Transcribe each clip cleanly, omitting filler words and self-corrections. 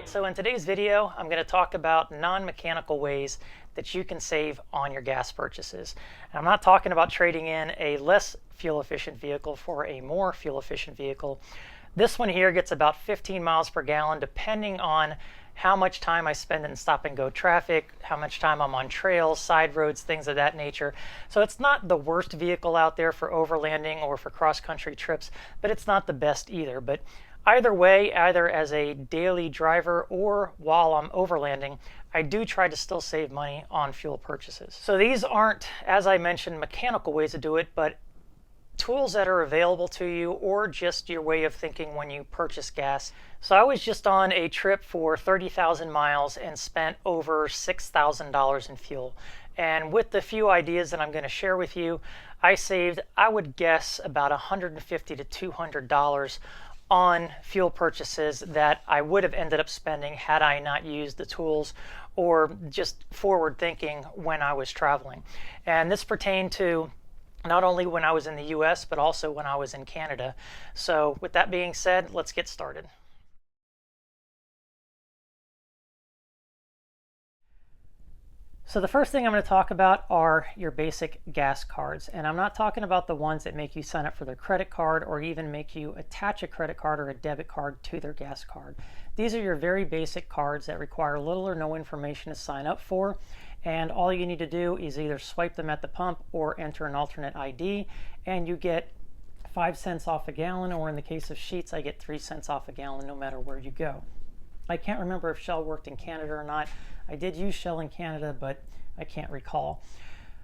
Alright, so in today's video, I'm going to talk about non-mechanical ways that you can save on your gas purchases. And I'm not talking about trading in a less fuel efficient vehicle for a more fuel efficient vehicle. This one here gets about 15 miles per gallon depending on how much time I spend in stop and go traffic, how much time I'm on trails, side roads, things of that nature. So it's not the worst vehicle out there for overlanding or for cross-country trips, but it's not the best either. But either way, either as a daily driver or while I'm overlanding, I do try to still save money on fuel purchases. So these aren't, as I mentioned, mechanical ways to do it, but tools that are available to you or just your way of thinking when you purchase gas. So I was just on a trip for 30,000 miles and spent over $6,000 in fuel. And with the few ideas that I'm going to share with you, I saved, I would guess, about $150 to $200 on fuel purchases that I would have ended up spending had I not used the tools or just forward thinking when I was traveling. And this pertained to not only when I was in the US, but also when I was in Canada. So with that being said, let's get started. So the first thing I'm going to talk about are your basic gas cards. And I'm not talking about the ones that make you sign up for their credit card or even make you attach a credit card or a debit card to their gas card. These are your very basic cards that require little or no information to sign up for. And all you need to do is either swipe them at the pump or enter an alternate ID, and you get 5 cents off a gallon, or in the case of Sheetz, I get 3 cents off a gallon no matter where you go. I can't remember if Shell worked in Canada or not. I did use Shell in Canada, but I can't recall.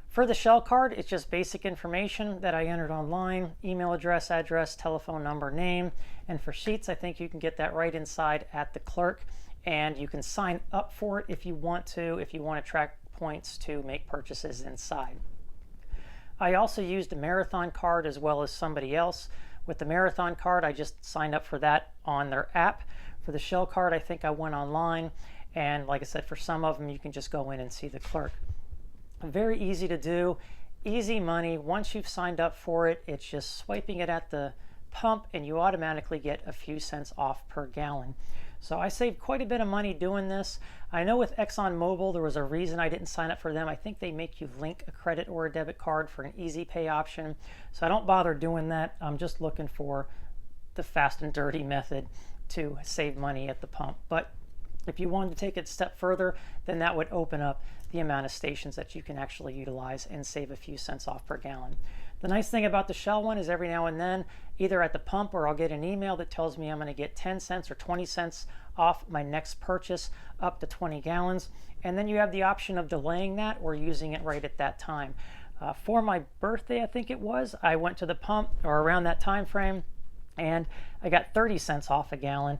For the Shell card, it's just basic information that I entered online: email address, telephone number, name. And for Sheetz, I think you can get that right inside at the clerk, and you can sign up for it if you want to track points to make purchases inside. I also used a Marathon card as well as somebody else. With the Marathon card, I just signed up for that on their app. For the Shell card, I think I went online, and like I said, for some of them you can just go in and see the clerk. Very easy to do, easy money. Once you've signed up for it, it's just swiping it at the pump and you automatically get a few cents off per gallon. So I saved quite a bit of money doing this. I know with ExxonMobil there was a reason I didn't sign up for them. I think they make you link a credit or a debit card for an easy pay option. So I don't bother doing that. I'm just looking for the fast and dirty method to save money at the pump. But if you wanted to take it a step further, then that would open up the amount of stations that you can actually utilize and save a few cents off per gallon. The nice thing about the Shell one is every now and then, either at the pump or I'll get an email that tells me I'm going to get 10 cents or 20 cents off my next purchase up to 20 gallons. And then you have the option of delaying that or using it right at that time. For my birthday, I think it was, I went to the pump or around that time frame, and I got 30 cents off a gallon.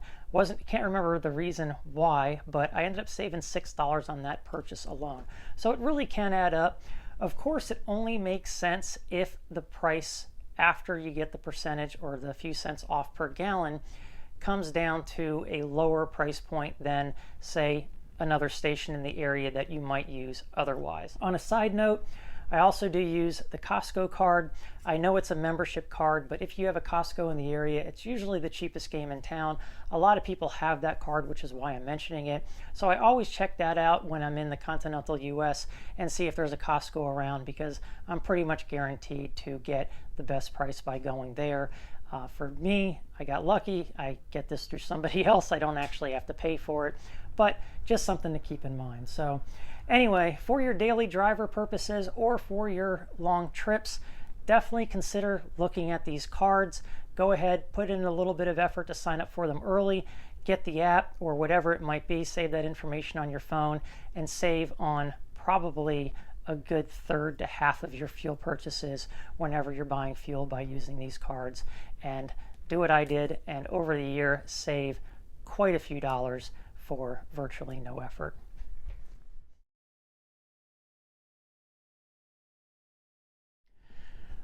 Can't remember the reason why, but I ended up saving $6 on that purchase alone. So it really can add up. Of course, it only makes sense if the price after you get the percentage or the few cents off per gallon comes down to a lower price point than, say, another station in the area that you might use otherwise. On a side note, I also do use the Costco card. I know it's a membership card, but if you have a Costco in the area, it's usually the cheapest game in town. A lot of people have that card, which is why I'm mentioning it. So I always check that out when I'm in the continental US and see if there's a Costco around, because I'm pretty much guaranteed to get the best price by going there. For me, I got lucky. I get this through somebody else. I don't actually have to pay for it, but just something to keep in mind. So anyway, for your daily driver purposes or for your long trips, definitely consider looking at these cards. Go ahead, put in a little bit of effort to sign up for them early, get the app or whatever it might be, save that information on your phone, and save on probably a good third to half of your fuel purchases whenever you're buying fuel by using these cards. And do what I did, and over the year save quite a few dollars for virtually no effort.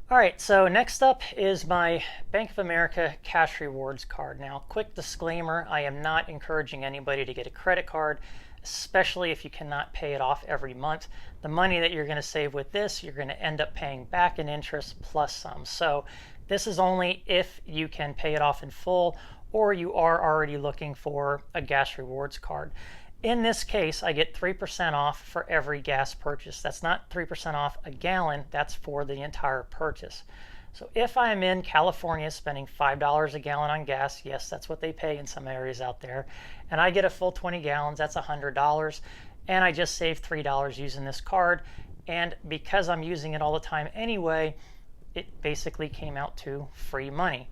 All right, so next up is my Bank of America Cash Rewards card. Now, quick disclaimer, I am not encouraging anybody to get a credit card, especially if you cannot pay it off every month. The money that you're going to save with this, you're going to end up paying back in interest plus some. So this is only if you can pay it off in full or you are already looking for a gas rewards card. In this case, I get 3% off for every gas purchase. That's not 3% off a gallon, that's for the entire purchase. So if I'm in California spending $5 a gallon on gas, yes, that's what they pay in some areas out there, and I get a full 20 gallons, that's $100, and I just saved $3 using this card. And because I'm using it all the time anyway, it basically came out to free money.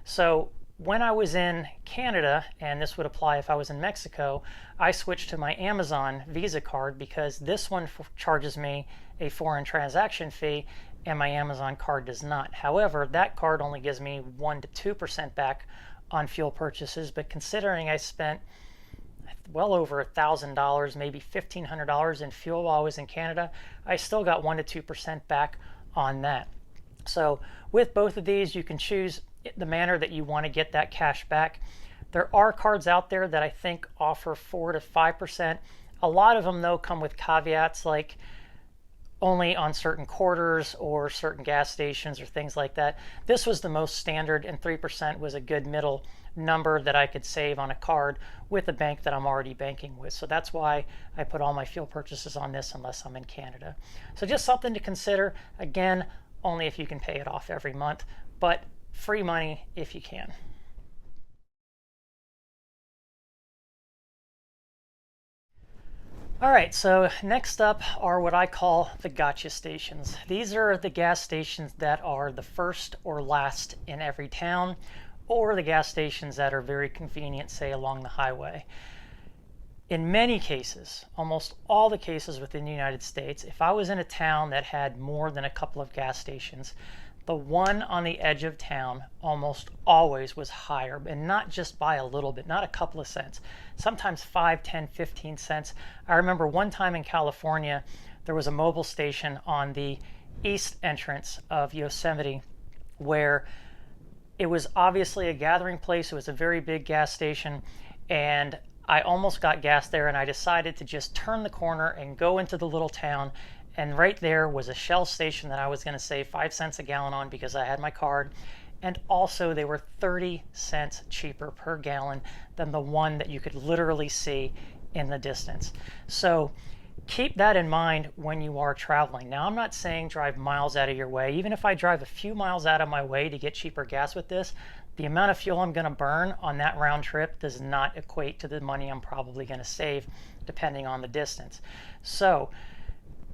So when I was in Canada, and this would apply if I was in Mexico, I switched to my Amazon Visa card because this one charges me a foreign transaction fee and my Amazon card does not. However, that card only gives me 1 to 2% back on fuel purchases, but considering I spent well over $1,000, maybe $1,500 in fuel while I was in Canada, I still got 1 to 2% back on that. So with both of these, you can choose the manner that you want to get that cash back. There are cards out there that I think offer 4 to 5%. A lot of them, though, come with caveats like only on certain quarters or certain gas stations or things like that. This was the most standard, and 3% was a good middle number that I could save on a card with a bank that I'm already banking with. So that's why I put all my fuel purchases on this unless I'm in Canada. So just something to consider. Again, only if you can pay it off every month, but free money if you can. All right, so next up are what I call the Gacha Stations. These are the gas stations that are the first or last in every town, or the gas stations that are very convenient, say along the highway. In many cases, almost all the cases within the United States, if I was in a town that had more than a couple of gas stations, the one on the edge of town almost always was higher, and not just by a little bit, not a couple of cents, sometimes 5, 10, 15 cents. I remember one time in California, there was a mobile station on the east entrance of Yosemite where it was obviously a gathering place. It was a very big gas station, and I almost got gas there, and I decided to just turn the corner and go into the little town. And right there was a Shell station that I was going to save 5 cents a gallon on because I had my card. And also they were 30 cents cheaper per gallon than the one that you could literally see in the distance. So keep that in mind when you are traveling. Now, I'm not saying drive miles out of your way. Even if I drive a few miles out of my way to get cheaper gas with this, the amount of fuel I'm going to burn on that round trip does not equate to the money I'm probably going to save depending on the distance. So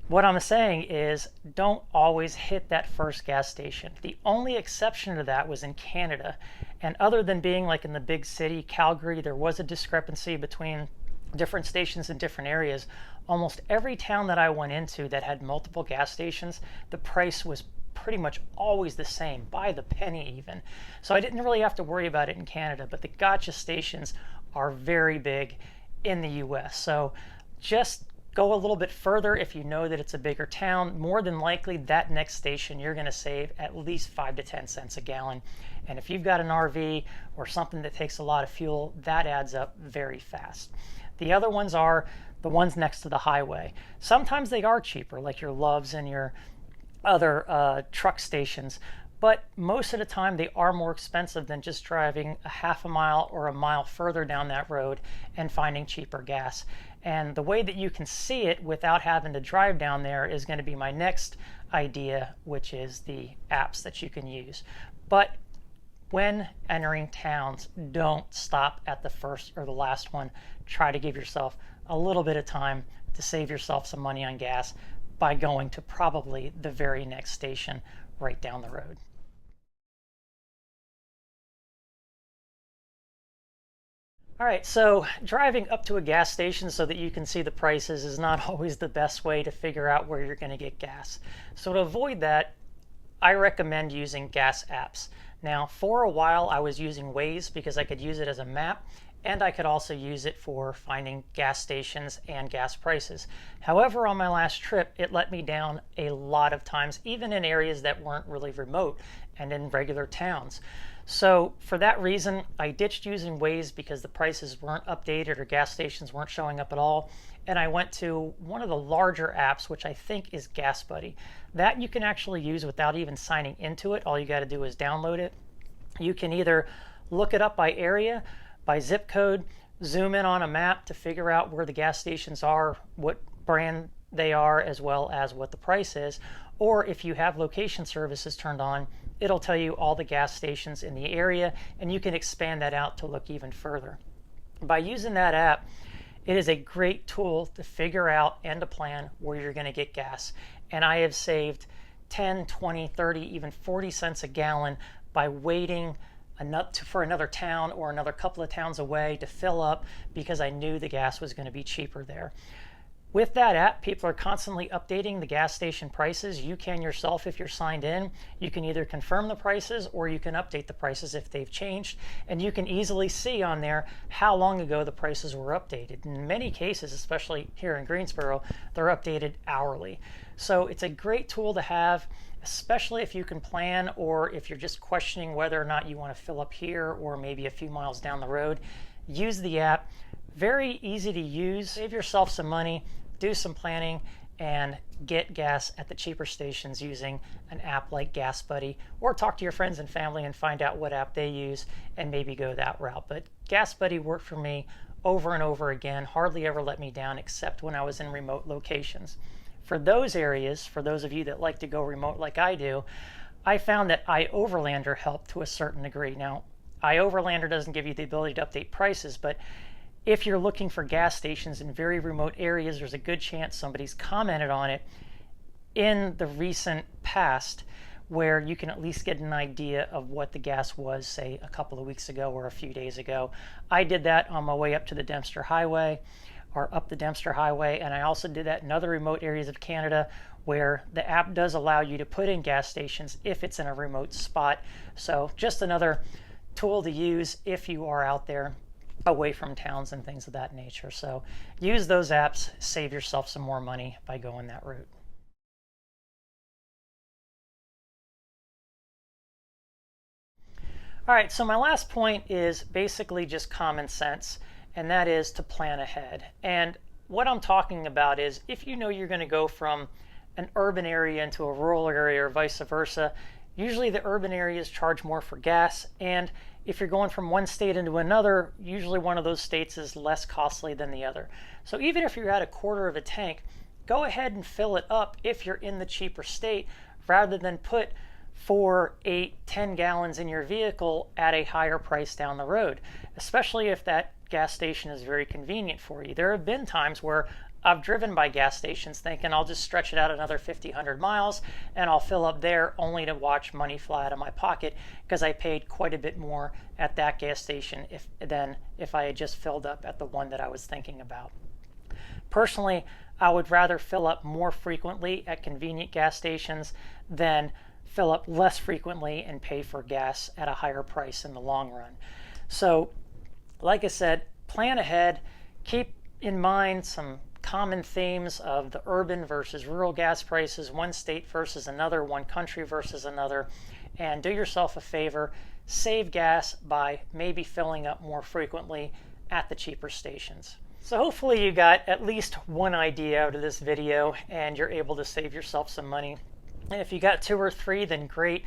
what I'm saying is don't always hit that first gas station. The only exception to that was in Canada. And other than being like in the big city, Calgary, there was a discrepancy between different stations in different areas. Almost every town that I went into that had multiple gas stations, the price was pretty much always the same, by the penny even. So I didn't really have to worry about it in Canada, but the Gacha stations are very big in the US. So just go a little bit further if you know that it's a bigger town. More than likely, that next station you're going to save at least 5 to 10 cents a gallon. And if you've got an RV or something that takes a lot of fuel, that adds up very fast. The other ones are the ones next to the highway. Sometimes they are cheaper, like your Loves and your other truck stations, but most of the time they are more expensive than just driving a half a mile or a mile further down that road and finding cheaper gas. And the way that you can see it without having to drive down there is going to be my next idea, which is the apps that you can use. But when entering towns, don't stop at the first or the last one. Try to give yourself a little bit of time to save yourself some money on gas by going to probably the very next station right down the road. All right, so driving up to a gas station so that you can see the prices is not always the best way to figure out where you're going to get gas. So to avoid that, I recommend using gas apps. Now, for a while, I was using Waze because I could use it as a map, and I could also use it for finding gas stations and gas prices. However, on my last trip, it let me down a lot of times, even in areas that weren't really remote and in regular towns. So for that reason, I ditched using Waze because the prices weren't updated or gas stations weren't showing up at all. And I went to one of the larger apps, which I think is Gas Buddy. That you can actually use without even signing into it. All you got to do is download it. You can either look it up by area, by zip code, zoom in on a map to figure out where the gas stations are, what brand they are, as well as what the price is. Or if you have location services turned on, it'll tell you all the gas stations in the area, and you can expand that out to look even further. By using that app, it is a great tool to figure out and to plan where you're going to get gas. And I have saved 10, 20, 30, even 40 cents a gallon by waiting for another town or another couple of towns away to fill up because I knew the gas was going to be cheaper there. With that app, people are constantly updating the gas station prices. You can yourself, if you're signed in, you can either confirm the prices or you can update the prices if they've changed. And you can easily see on there how long ago the prices were updated. In many cases, especially here in Greensboro, they're updated hourly. So it's a great tool to have, especially if you can plan or if you're just questioning whether or not you want to fill up here or maybe a few miles down the road. Use the app. Very easy to use. Save yourself some money. Do some planning and get gas at the cheaper stations using an app like Gas Buddy, or talk to your friends and family and find out what app they use and maybe go that route. But Gas Buddy worked for me over and over again, hardly ever let me down except when I was in remote locations. For those areas, for those of you that like to go remote like I do, I found that iOverlander helped to a certain degree. Now, iOverlander doesn't give you the ability to update prices, but if you're looking for gas stations in very remote areas, there's a good chance somebody's commented on it in the recent past where you can at least get an idea of what the gas was, say, a couple of weeks ago or a few days ago. I did that on my way up to the Dempster Highway, or up the Dempster Highway, and I also did that in other remote areas of Canada where the app does allow you to put in gas stations if it's in a remote spot. So just another tool to use if you are out there away from towns and things of that nature. So use those apps, save yourself some more money by going that route. All right, so my last point is basically just common sense, and that is to plan ahead. And what I'm talking about is if you know you're going to go from an urban area into a rural area or vice versa, usually the urban areas charge more for gas, and if you're going from one state into another, usually one of those states is less costly than the other. So even if you're at a quarter of a tank, go ahead and fill it up if you're in the cheaper state, rather than put 4, 8, 10 gallons in your vehicle at a higher price down the road, especially if that gas station is very convenient for you. There have been times where I've driven by gas stations thinking I'll just stretch it out another 50, 100 miles and I'll fill up there, only to watch money fly out of my pocket because I paid quite a bit more at that gas station than if I had just filled up at the one that I was thinking about. Personally, I would rather fill up more frequently at convenient gas stations than fill up less frequently and pay for gas at a higher price in the long run. So, like I said, plan ahead, keep in mind some common themes of the urban versus rural gas prices, one state versus another, one country versus another, and do yourself a favor, save gas by maybe filling up more frequently at the cheaper stations. So hopefully you got at least one idea out of this video and you're able to save yourself some money. And if you got 2 or 3, then great.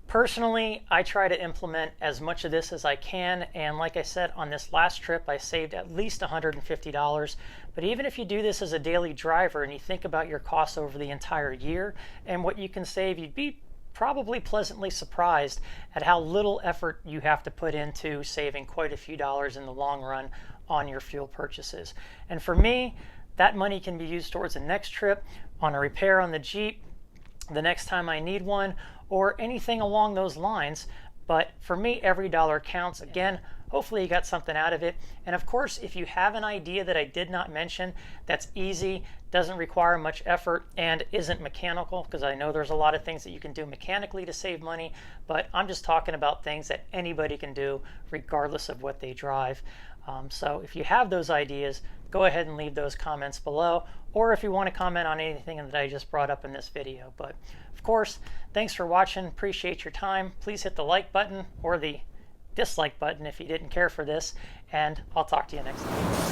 Personally, I try to implement as much of this as I can, and like I said, on this last trip I saved at least $150. But even if you do this as a daily driver and you think about your costs over the entire year and what you can save, you'd be probably pleasantly surprised at how little effort you have to put into saving quite a few dollars in the long run on your fuel purchases. And for me, that money can be used towards the next trip, on a repair on the Jeep, the next time I need one, or anything along those lines. But for me, every dollar counts. Again, hopefully you got something out of it. And of course, if you have an idea that I did not mention that's easy, doesn't require much effort, and isn't mechanical, because I know there's a lot of things that you can do mechanically to save money, but I'm just talking about things that anybody can do regardless of what they drive. So if you have those ideas, go ahead and leave those comments below, or if you want to comment on anything that I just brought up in this video. But of course, thanks for watching. Appreciate your time. Please hit the like button or the dislike button if you didn't care for this, and I'll talk to you next time.